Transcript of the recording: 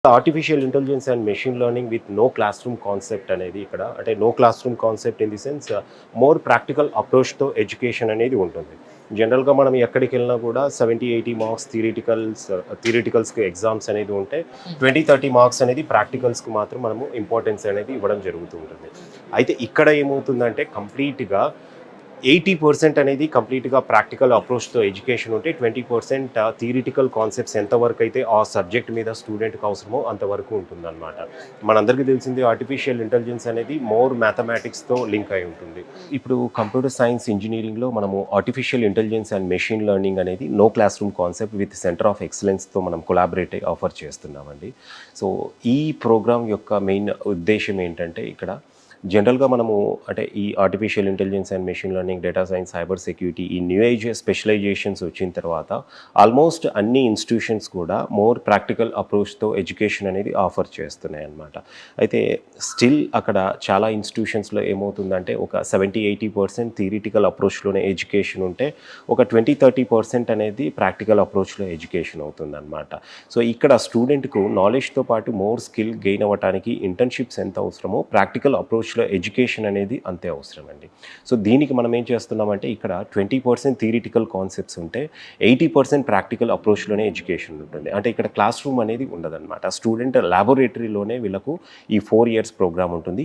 Artificial intelligence and machine learning with no classroom concept అనేది ఇక్కడ అంటే no classroom concept in the sense more practical అప్రోచ్తో education అనేది ఉంటుంది. జనరల్గా మనం ఎక్కడికి వెళ్ళినా కూడా 70-80 మార్క్స్ థియరిటికల్స్కి ఎగ్జామ్స్ అనేది ఉంటే 20-30 మార్క్స్ అనేది ప్రాక్టికల్స్కి మాత్రం మనము ఇంపార్టెన్స్ అనేది ఇవ్వడం జరుగుతూ ఉంటుంది. అయితే ఇక్కడ ఏమవుతుందంటే కంప్లీట్గా 80% అనేది కంప్లీట్గా ప్రాక్టికల్ అప్రోచ్తో ఎడ్యుకేషన్ ఉంటే 20% థియరిటికల్ కాన్సెప్ట్స్ ఎంతవరకు అయితే ఆ సబ్జెక్ట్ మీద స్టూడెంట్కి అవసరమో అంతవరకు ఉంటుందన్నమాట. మనందరికీ తెలిసింది ఆర్టిఫిషియల్ ఇంటెలిజెన్స్ అనేది మోర్ మ్యాథమెటిక్స్తో లింక్ అయి ఉంటుంది. ఇప్పుడు కంప్యూటర్ సైన్స్ ఇంజనీరింగ్లో మనము artificial intelligence and machine learning అనేది no classroom concept with centre of ఎక్సలెన్స్తో మనం కొలాబరేట్ ఆఫర్ చేస్తున్నామండి. సో ఈ ప్రోగ్రామ్ యొక్క మెయిన్ ఉద్దేశం ఏంటంటే ఇక్కడ జనరల్గా మనము అంటే ఈ artificial intelligence and machine learning, data science, cyber security ఈ న్యూ ఏజ్ స్పెషలైజేషన్స్ వచ్చిన తర్వాత ఆల్మోస్ట్ అన్ని ఇన్స్టిట్యూషన్స్ కూడా మోర్ ప్రాక్టికల్ అప్రోచ్తో ఎడ్యుకేషన్ అనేది ఆఫర్ చేస్తున్నాయి అన్నమాట. అయితే స్టిల్ అక్కడ చాలా ఇన్స్టిట్యూషన్స్లో ఏమవుతుందంటే ఒక 70-80% థియరిటికల్ అప్రోచ్లోనే ఎడ్యుకేషన్ ఉంటే ఒక 20-30% అనేది ప్రాక్టికల్ అప్రోచ్లో ఎడ్యుకేషన్ అవుతుందన్నమాట. సో ఇక్కడ స్టూడెంట్కు నాలెడ్జ్తో పాటు మోర్ స్కిల్ గెయిన్ అవ్వడానికి ఇంటర్న్షిప్స్ ఎంత అవసరమో ప్రాక్టికల్ అప్రోచ్లో ఎడ్యుకేషన్ అనేది అంతే అవసరం అండి. సో దీనికి మనం ఏం చేస్తున్నామంటే ఇక్కడ 20% థియరిటికల్ కాన్సెప్ట్స్ ఉంటే 80% ప్రాక్టికల్ అప్రోచ్లోనే ఎడ్యుకేషన్ ఉంటుంది. అంటే ఇక్కడ క్లాస్ రూమ్ అనేది ఉండదన్నమాట. స్టూడెంట్ ల్యాబొరేటరీలోనే వీళ్ళకు ఈ 4 years ప్రోగ్రామ్ ఉంటుంది.